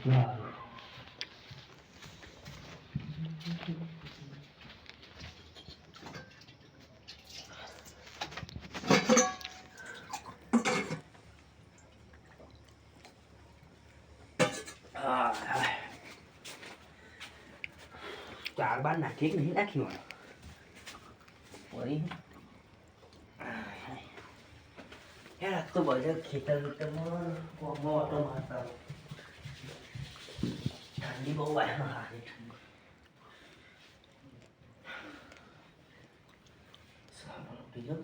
ચાર બાર નાખી કે નહીં નાખ્યું વળી યાર તો બધા ખેતર ખેતરમાં ઓટો મારતા ઠંડી બહુ આવે ઠંડી સારું પીજો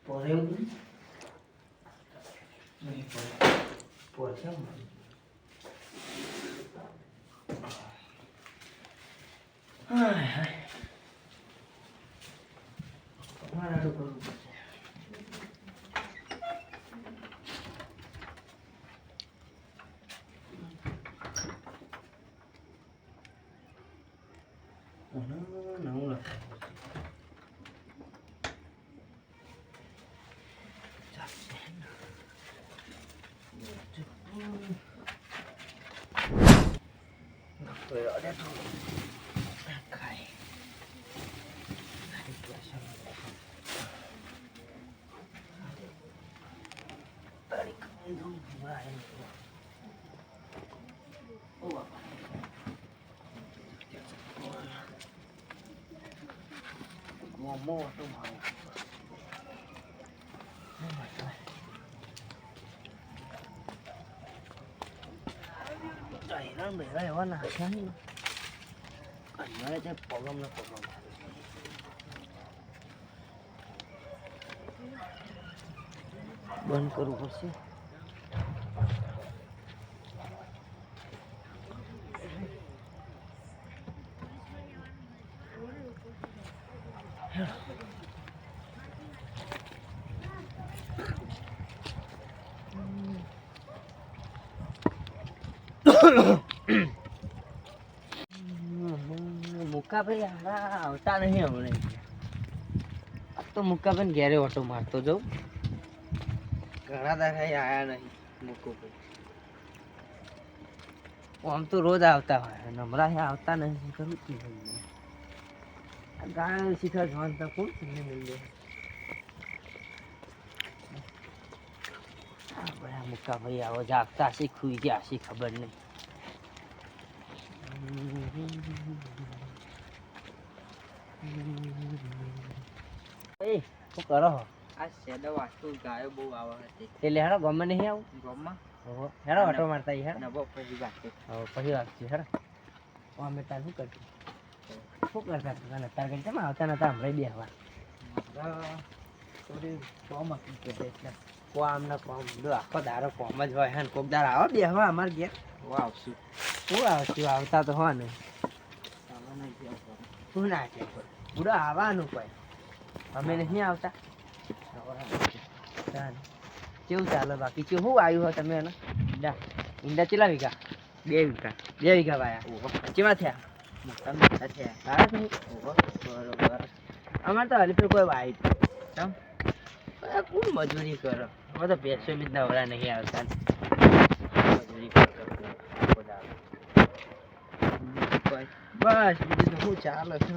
પોરે પોરે હાય હાય મારા તો કરવું પડશે નવું લખાય મોટો ભાવ હેરાન બેરા એવા નાખ્યા નહીં અમારે ત્યાં પ્રોબ્લેમ ને પ્રોબ્લેમ બંધ કરવું પડશે મુક્કાભાઈ આવતા નહીં હમણે તો મુક્કાભાઈ ઘેરે ઓટો મારતો જાઉં ઘણા દાડા આયા નહીં મુક્કુભાઈ આમ તો રોજ આવતા હોય હમણાં આવતા નહીં કરું ગાય શીખર જવાનતા કોણ મિલે બડા મુક્કાભાઈ આવો જાગતા હશે ખુઈ ગયા હશે ખબર નહીં શું કરો આ શેડો વાસ્તુ ગાયો બહુ આવે હતી એટલે હેડો ગમે નહીં આવું ગમમાં હેડો ઓટો મારતા હેડો નબો પછી વાગશે પછી વાગશે હેડો અમે તાર શું કરશું શું કરતા હતા તાર કરી કેમ આવતા નતા હમણાં બેહવા થોડી કોમ હતી એટલે કોમ ને કોમ આખો દારો કોમ જ હોય ને કોક દાર આવો બેહવા અમારે ઘેર હું આવશું હું આવશું આવતા તો હો ને શું ના કે પૂરો આવવાનું કોઈ અમે નહીં આવતા કેવું ચાલે બાકી શું આવ્યું હોય તમે એને ઈંડા ઈંડા કેટલા વીઘા 2 વીઘા 2 વીઘા વાયા કેવા થયા મોટા મોટા થયા સારા થઈ બરોબર અમારે તો હલી કોઈ વાય કેમ કોણ મજૂરી કરો અમે તો ભેંસો બી નવરા નહીં આવતા મજૂરી બસ બીજું તો શું ચાલે છે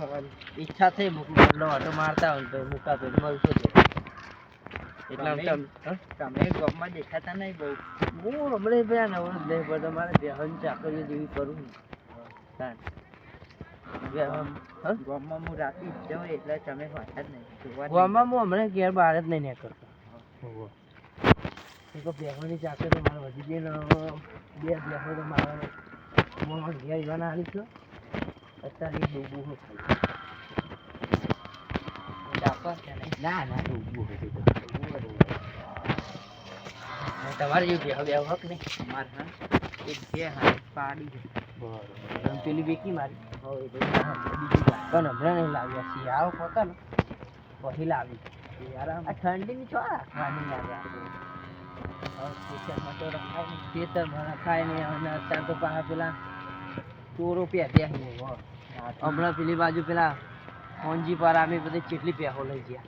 ઈચ્છા થઈ મૂકું એટલો ઓટો મારતા હોય તો મૂકા તો મળશો એટલા તમે ગામમાં દેખાતા નહીં બહુ હું હમણાં ભાઈ નવરો જ નહીં પડતો મારે બેહન ચાકરીઓ જેવી કરું ગામમાં હું રાખી જાઉં એટલે તમે હોતા જ નહીં ગામમાં હું હમણાં ઘેર બહાર જ નહીં નીકળતો બેહવાની ચાકરી મારે વધી ગઈ ને 2 બેહો તો મારે હું ઘેર જવાના આવી છું અત્યારે ડૂબવું ના ના ડૂબવું હતું તમારે જેવું બે હવે હક નહીં અમારે હા એક બે હા પાડી છે બરોબર પેલી વેકી મારી હવે બીજું પણ હમણાં નહીં લાવ્યા શિયાળો પોતા ને પછી લાવી યાર આ ઠંડીની છો રાખવાની યાર ખેતરમાં તો રખાય ખેતરમાં રખાય નહીં અને અત્યારે તો પાછા પેલા ચોરો પહેર્યા હમણાં પેલી બાજુ પેલા મોંજી પર અમે બધી કેટલી પહેરો લઈ ગયા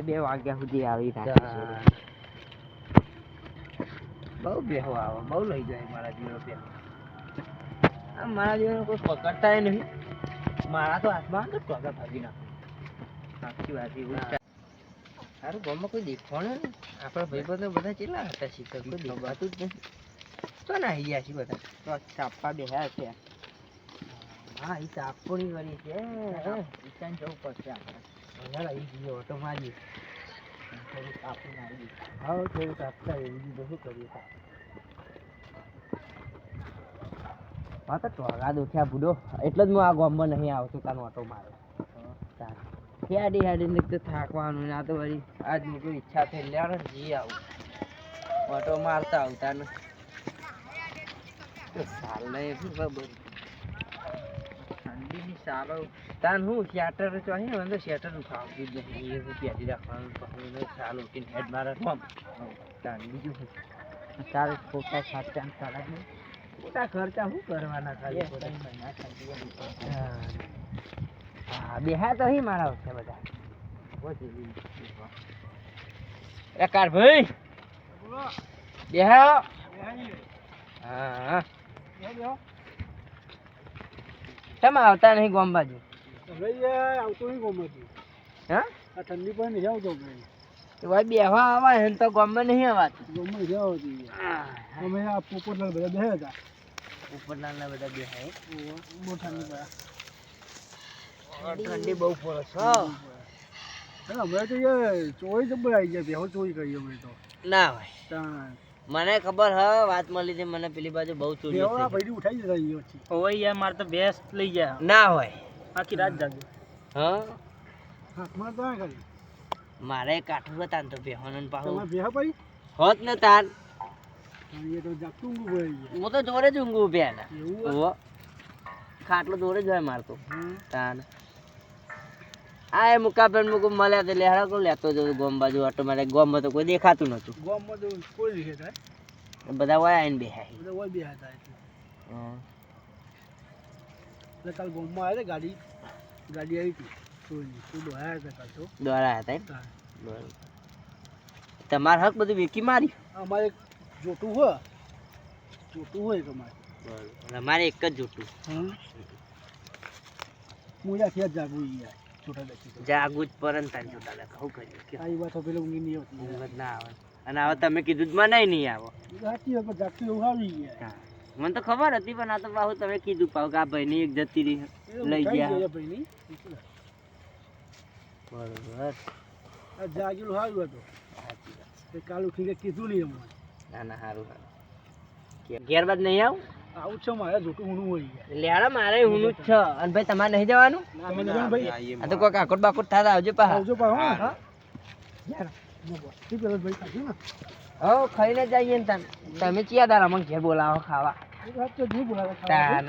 બે વાગ્યા સુધી આવી બહુ બેહો આવે બહુ લઈ જાય મારા જીવો બે મારા જીવન કોઈ પકડતા નહીં મારા તો હાથમાં તો પગા ભાગી નાખું સાચી વાત એવું સારું ગામમાં કોઈ દેખવાનું ને આપણા ભાઈબંધો બધા કેટલા હતા શીખર કોઈ દેખાતું જ નહીં તો ના આવી ગયા છે બધા તો ચાપવા બેહ્યા છે હા એ ચાપોની વળી છે ઈશાન જવું પડશે આપણે વધારે આવી ગયો ઓટો મારી થોડું કાપીને આવી હા થોડું કાપતા એવું બીજું શું કરીએ હા તો ટોગા દુખ્યા બુડો એટલે જ હું આ ગામમાં નહીં આવતો તાનો ઓટો મારે હેડી તો થાકવાનું ના તો વળી આજ મોટું ઈચ્છા થઈ લેવાનું જી આવું ઓટો મારતા આવતા ને સાલ નહીં ખબર ઠંડીની સારો તાન હું શેટર ચોહી ને તો શેટર ખાવતું જ નહીં એ પહેરી રાખવાનું પછી સાલ ઉઠીને હેડ મારે તાન બીજું શું તારે ખોટા ખર્ચા સારા નહીં ખોટા ખર્ચા શું કરવાના ખાલી હા બેહા તો અહીં મારા વખતે બધા કાર ભાઈ બેહા હા તમે આવતા નહીં ગામ બાજુ આવતો નહીં ગોમાંથી હા આ ઠંડી પણ નહીં આવતો ભાઈ બેહવા આવા ને તો ગામમાં નહીં આવાતું ગોમાં નહીં આવતી અમે આ પોપટલાલ બધા બેહ્યા હતા ઉપરલાલના બધા બેહાય બહુ ઠંડી પડે ઠંડી બહુ પડે છે અમે તો યાર ચોરી જબર આવી જાય બેહો ચોરી કરીએ અમે તો ના ભાઈ ત્યાં મને ખબર હ વાત મળી હતી મને પેલી બાજુ બહુ ચોરી બેહો ભાઈ ઉઠાઈ જતા અહીંયા પછી હોય યાર મારે તો ભેંસ લઈ જાય ના હોય આખી રાત જાગે હા હાથમાં તો આ કરી મારે કાઠું હતા ને તો બેહોન પાહો તમારે બેહા ભાઈ હોત ને તાન એ તો જાગતું ઊંઘું પડી ગયા હું તો જોડે જ ઊંઘું બેન એવું ખાટલો જોડે જ હોય મારતો હા તાન આ એ મુકાબેન મુકું મળ્યા તો લેહડા કો લેતો જતો ગોમ બાજુ ઓટોમેટિક ગોમમાં તો કોઈ દેખાતું નતું ગોમમાં તો કોઈ નહીં થાય બધા વયા આવીને બેહાય બધા હોય બેહા હતા એટલે હં. એટલે કાલ ગોમમાં આવે ગાડી ગાડી આવી હતી ચોરી તું દોડ્યા હતા કાલ તો દોડા હતા એમ હા. બરોબર તમારે હક બધું વેકી મારી અમારે જોતું હોય તમારે બરોબર અમારે એક જ જોતું હું આખી જાગવું યાર છોટા દખી જાગું જ પરન તાન જોતા લખા શું કરીએ કે આ વાત પેલા ઊંઘી નહીં આવતી ઊંઘ જ ના આવે અને હવે તમે કીધું જ મને નહીં આવો સાચી વાત પણ જાગતું એવું આવી ગયા હા. મને તો ખબર હતી પણ આ તો પાછું તમે કીધું પાછું કે આ ભાઈની એક જતી રહી લઈ ગયા ભાઈની બરોબર આ જાગેલું સારું હતું સાચી વાત તે કાલ ઉઠીને કીધું નહીં અમને ના ના સારું સારું ઘેર બાદ નહીં આવું આવું છે મારે જોતું ઊંઘું હોય ગયા લેડા મારે ઊનું જ છે અને ભાઈ તમારે નહીં જવાનું તમે જવાનું ભાઈ આ તો કોઈ કાકોટ બાકોટ થતા આવજો પાછા આવજો પા હા હા યાર તું પેલા ભાઈ ખાધું ને હો ખાઈને જઈએ ને તાન તમે ચિયા દારા મને ઘેર બોલાવો ખાવા એ વાત તો નહીં બોલાવે તાન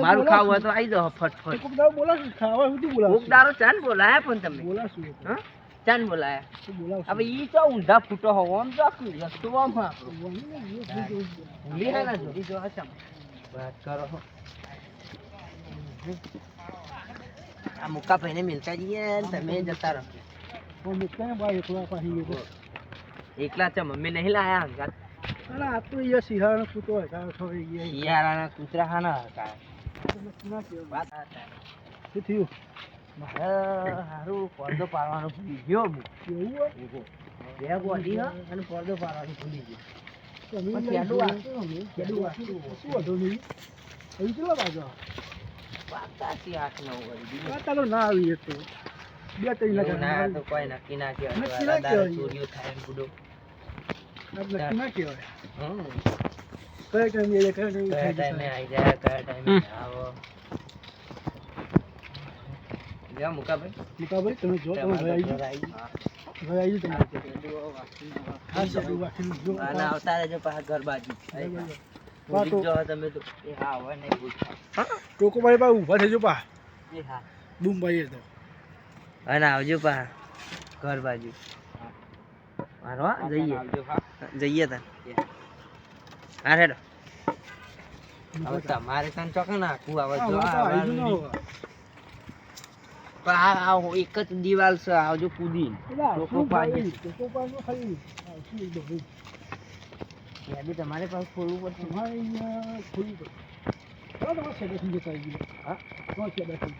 મારું ખાવું હોય તો આવી જાઓ ફટફટ કોક દાવ બોલાવશું ખાવા સુધી કોક બોલાવશું દારો ચાન બોલાયા પણ તમે બોલાવશું હા ચાન બોલાયા તો બોલાવશું હવે ઈ તો ઊંધા ફૂટો હોવો આમ તો રસ્તો આમ ભૂલી હા ના જોડી જો હશે વાત કરો આ મુક્કા ભાઈને મિલતા જઈએ ને તમે જતા રહો પણ મુક્તા ને ભાઈ એકલા પાછી ગયો એકલા છે મમ્મી નહીં લાયા અરે આ તો અહીંયા સિંહાળાનો કૂતો હોય તારો થવાઈ ગયા શિયાળાના કૂતરા ખાના હતા ના કહેવાય વાત શું થયું મારે સારું પડદો પાડવાનો ભૂલી ગયો હું એવું હોય બે ગોડી હ અને પડદો પાડવાનો ભૂલી ગયો તો અમે પણ લઈ કેડું જઈએ. વાંચ્યું અમે, કેડું વાંચ્યું. શું વાંધો નહીં અહીં કેટલા વાગ્યા વાગતાથી 8-9 વાગી. આ તારો ના આવી એક તો બે ત્રણ એવું ના તો લાખ કોઈ નક્કી ના કહેવાય. નક્કી વાળા ના દારૂ કહેવાય. ચોરીઓ થાય ને બધું. નક્કી ના કહેવાય હમ. કયા ટાઈમે આવે કયા ટાઈમે કયા ખાઈ ટાઈમે જશે. આવી જાય કયા ટાઈમે આવો લ્યો મુકાભાઈ મુકાભાઈ તમે જો તમે ઘરે આવી તમારે જાઓ. ઘર ઘરે આવી જાઓ તમે હા આવી સારું વાંચીને જો અને આવતા રહેજો પાછા ઘર બાજુ ભૂલી જ જાઓ તમે તો એ હા હવે નહીં ભૂલતા. ટોકો ભાઈ બા ઊભા થઈ જો પા એ હા બૂમ ભાઈ તો અને આવજો પાછા ઘર બાજુ મારો હા જઈએ જઈએ તાર હા હેડો હવે તમારે કાન ચોકે નાખવું આવે જો હા, આ આવી વાળું જાઓ. પણ આ એક જ દિવાલ છે આવજો કૂદી લોકો પાડી યાદી તમારે પાસે ખોલવું પડશે તમારે અહીંયા ખોલવું પડે તમારે સેડેથી જતા આવી ગયું હા તમારે સેડેથી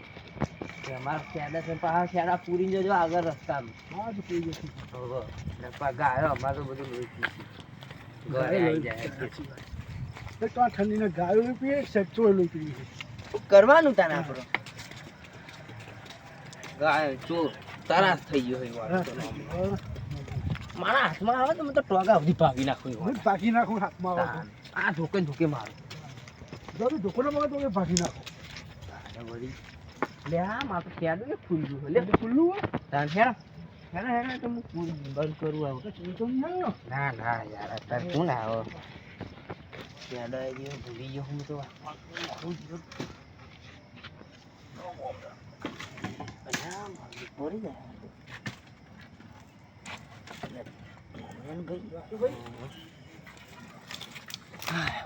અમારા ખેડા છે પાછા ખેડા પૂરી જજો આગળ રસ્તામાં હા તો કોઈ જશે ગાયો અમારે તો બધું લોહી પીશું ઘરે આવી જાય તો આ ઠંડીને ગાયો લઈ પીએ સચ્ચો લઈ પીએ શું કરવાનું તાને આપણો ગાય ચોર તરાસ થઈ ગયો હોય વાળો મારા હાથમાં આવે તો મેં તો ટોગા સુધી ભાગી નાખું હું ભાગી નાખું હાથમાં આવે આ ધોકે ધોકે મારું જો બી ધોકો મારે તો ભાગી નાખો વળી લે આ મારે તો ખેડું ને ફૂલ ગયું લે ખુલ્લું હોય તાર ખેડા હેડા હેડા તો હું ફૂલ બંધ કરું આવું તો ચોરી તો નહીં આવ્યો ના ના યાર અત્યારે શું ના આવો ખેડા જેવું ભૂલી ગયો હું તો પડી જાય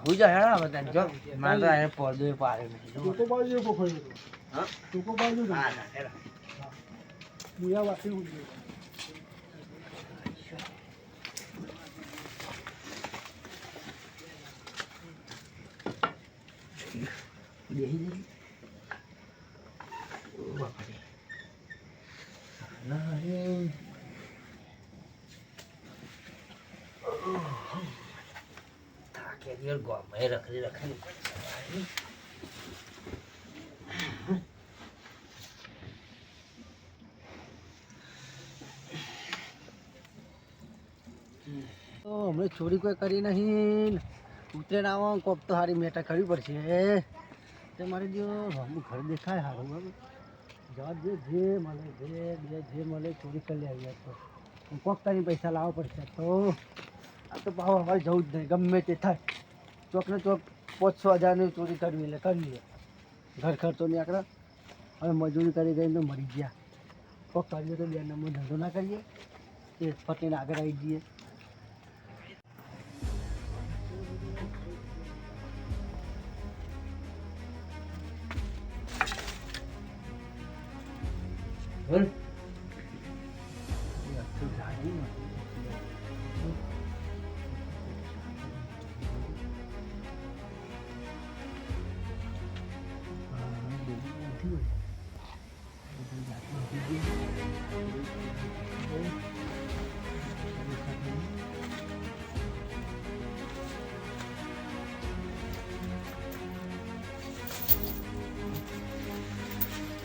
હું જો હેડા બધા જો મારે તો આ પડદો પાડે નહીં ટોકો બાજુ એવો ખોઈ ગયો હા ટોકો બાજુ હા ના હેડા મુયા વાસી હું બેહી જઈ ઓ બાપરે ના રે થાકે દિયર ગોમે રખડી રખડી તો હમણાં ચોરી કોઈ કરી નહીં ઉતરે ના આવો કોક તો સારી મેટા કરવી પડશે તે મારે જો હમણાં ઘર દેખાય સારું બરાબર જવા દે જે મળે જે મળે ચોરી કરી આવી તો કોક કરીને પૈસા લાવવા પડશે તો આ તો ભાવ અમારે જવું જ નહીં ગમે તે થાય ચોકને ચોક 500,000ની ચોરી કરવી એટલે કરી લે ઘર ખર્ચો નહીં આકડા હવે મજૂરી કરી ગઈને તો મરી ગયા કોક કરીએ તો 2 નંબર ધંધો ના કરીએ એ પતીને આગળ આવી જઈએ બોલ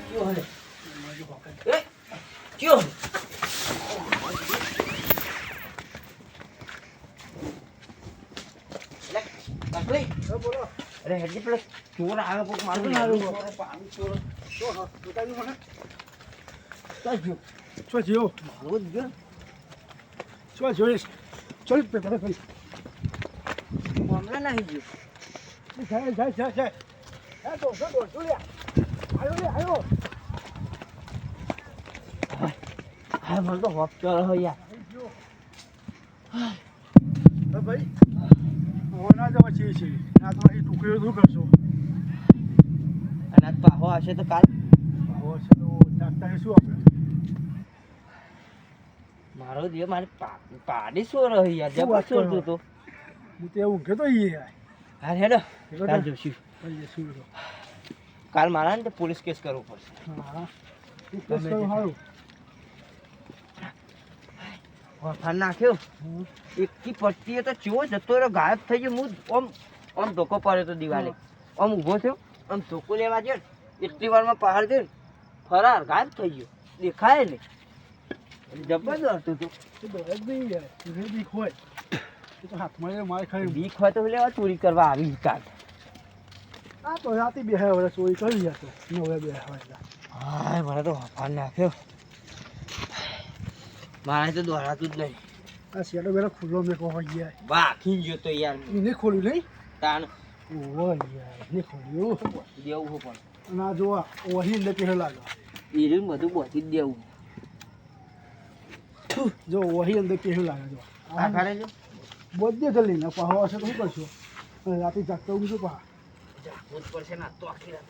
ક્યો હે એ ક્યો લે કાકલી બોલો અરે હેડી પેલો ચોર આવે કોક મારું પાણી ચોર તો હા બતાવ્યું મને શું જીઓ મારું જ ગયો શું જોઈશ ચાલ પેપર કરી હમણાં નાહી ગયો જાય હા તો લ્યા આવ્યો હા મને તો હોપ ચોર હોય યાર ભાઈ ના જવા છીએ ના તો એ ટુકડીઓ શું કરશો અને આજ પાહો આવશે તો કાલ છે તો જાગતા શું આપણે મારો દિયો મારે પાડી શું રહી યાર શું વાત જબર કરો? ચોરતો તો હું તો એવું કહેતો યાર હા હેડો હેડો કાલ ને. જોશું શું કાલ મારા ને તો પોલીસ કેસ કરવો પડશે હા સારું વફાન નાખ્યો એકથી પટ્ટીએ તો ચેવો જતો રહ્યો ગાયબ થઈ ગયો હું આમ ધોકો પડ્યો તો દિવાલે આમ ઊભો થયો આમ ધોકો લેવા ગયો ને એટલી વારમાં પહાડ થયો ને ફરાર ગાયબ થઈ ગયો દેખાય ને જબરદસ્ત હતું એ દોડ જ નહીં યાર એને બીક હોય એ તો હાથમાં મારે ખાઈ બીક હોય તો લેવા ચોરી કરવા આવી કાલ આ તો રાતે બેહ્યા વડે ચોરી કરી ગયા તો 9 બેહ્યા એટલે હા મને તો વફાન નાખ્યો મારે તો દોડાતું જ નહીં આ શેડો બેડો ખુલ્લો મેં કહો ગયા બાકી ગયો તો યાર એને ખોલ્યું નહીં તાણ ઓહો યાર એને ખોલ્યું દેવું હો પણ અને આ જોવા વહી અંદર પહેલો લાગે એરું બધું બધી જ દેવું જો વહી અંદર પહેલો લાગે જો આ ખારે છે બધે જલ્દી ને પાહો હશે તો શું કરશો અને રાતે જાગતા હું શું પા ભૂત પડશે ના તો આખી રાત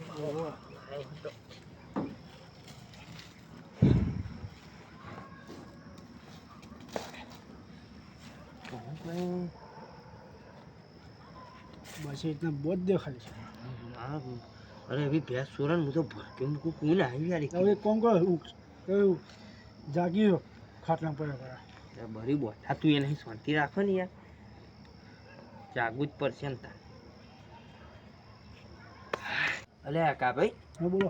ऐसे इतना बहुत देखा है હા, અરે એવી ભેંસ સોરણ હું તો ભરકે મૂકું કોઈને આવી યાર હવે એક કામ કર કયું જાગી રહ્યો ખાટલા પર પડા બરી બોઠા તું એને શાંતિ રાખો ને યાર જાગવું જ પડશે ને તાર અલે કા ભાઈ હા બોલો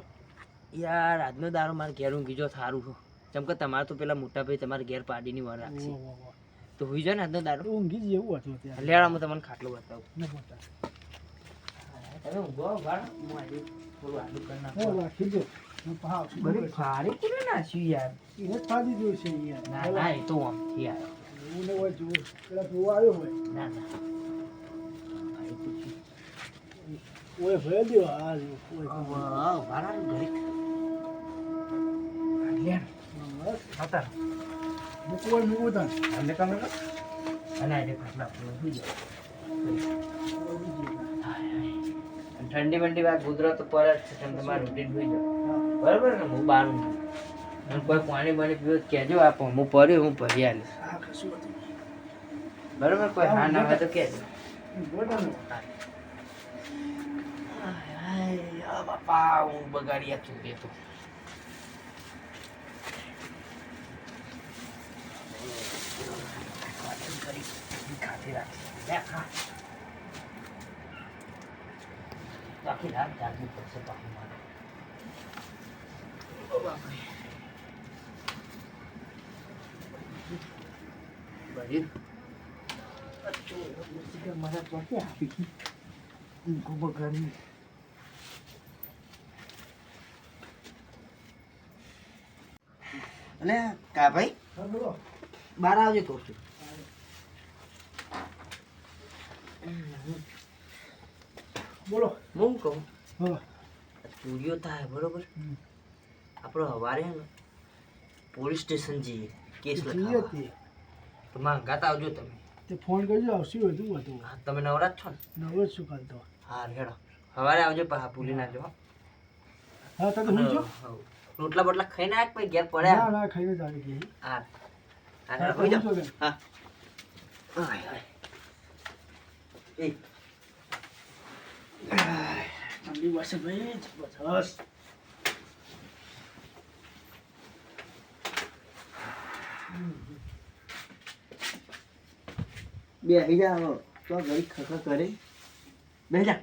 યાર આજનો દારો મારે ઘેર ઊંઘી જો સારું છો જેમ કે તમારે તો પેલા મોટા ભાઈ તમારે ઘેર પાડીની વાર રાખશે તો હોઈ જાય ને આજનો દારો ઊંઘી જ એવું હતું અત્યારે લેડા હું તમને ખાટલો બતાવું ન બોલતા તમે ઊંઘો ભાડ હું આજે થોડું આડું કરી નાખું હો રાખી દો બરી ફાડી કોને નાખ્યું યાર એ ફાડી દો છે યાર ના ના એ તો આમથી યાર એવું ને હોય જો પેલા જોવા આવ્યો હોય ના ના ભાઈ પૂછ્યું ઓય ભય દો આ જો ઓય વાહ વાળા ઘરે યાર બસ હતા મૂકવા મૂકતા અને તમે અને આજે ખાટલા પર હોઈ જાવ ઠંડી મંડી વાત ગુજરાત પર જ છે તમે તમારું રૂટીન હોઈ જાવ બરાબર ને હું બહાર હું અને કોઈ પાણી બાણી પીવું તો કહેજો આપો હું પડ્યો હું ભરી આવીશ આ કશું હતું બરાબર કોઈ હા ના હોય તો કહેજો બોટા ને બાપા હું બગાડી આપશું બે તો આખી રાત જાગવું પડશે પાછું મારે ઓ બાપરે બરી મને ચોથી આપી ખૂબ ગરમી અલે કા ભાઈ હા બોલો બહાર આવજો કહું છું બોલો હું કહું હા ચોરીઓ થાય બરોબર આપણો હવારે હે ને પોલીસ સ્ટેશન જઈએ કેસ જઈએ લખાવવા તે તો માંગાત આવજો તમે તે ફોન કરજો આવશે બધું હતું હા તમે નવરાત છો ને નવો જ શું કરતો હા હેડો સવારે આવજો પાછા ભૂલી નાખજો હો. હા તમે હું છો હઉ. રોટલા બોટલા ખાઈને આયા કે પછી ઘેર ના પડ્યા ના ખાઈને જ આવી ગઈ હા હા હા, હોઈ જાઓ. હું છો બેન? હા આય, આય. એ ઠંડી વાસે ભાઈ જબરજસ્ત બે આવી જા તો ઘડી ખખા કરે બે જા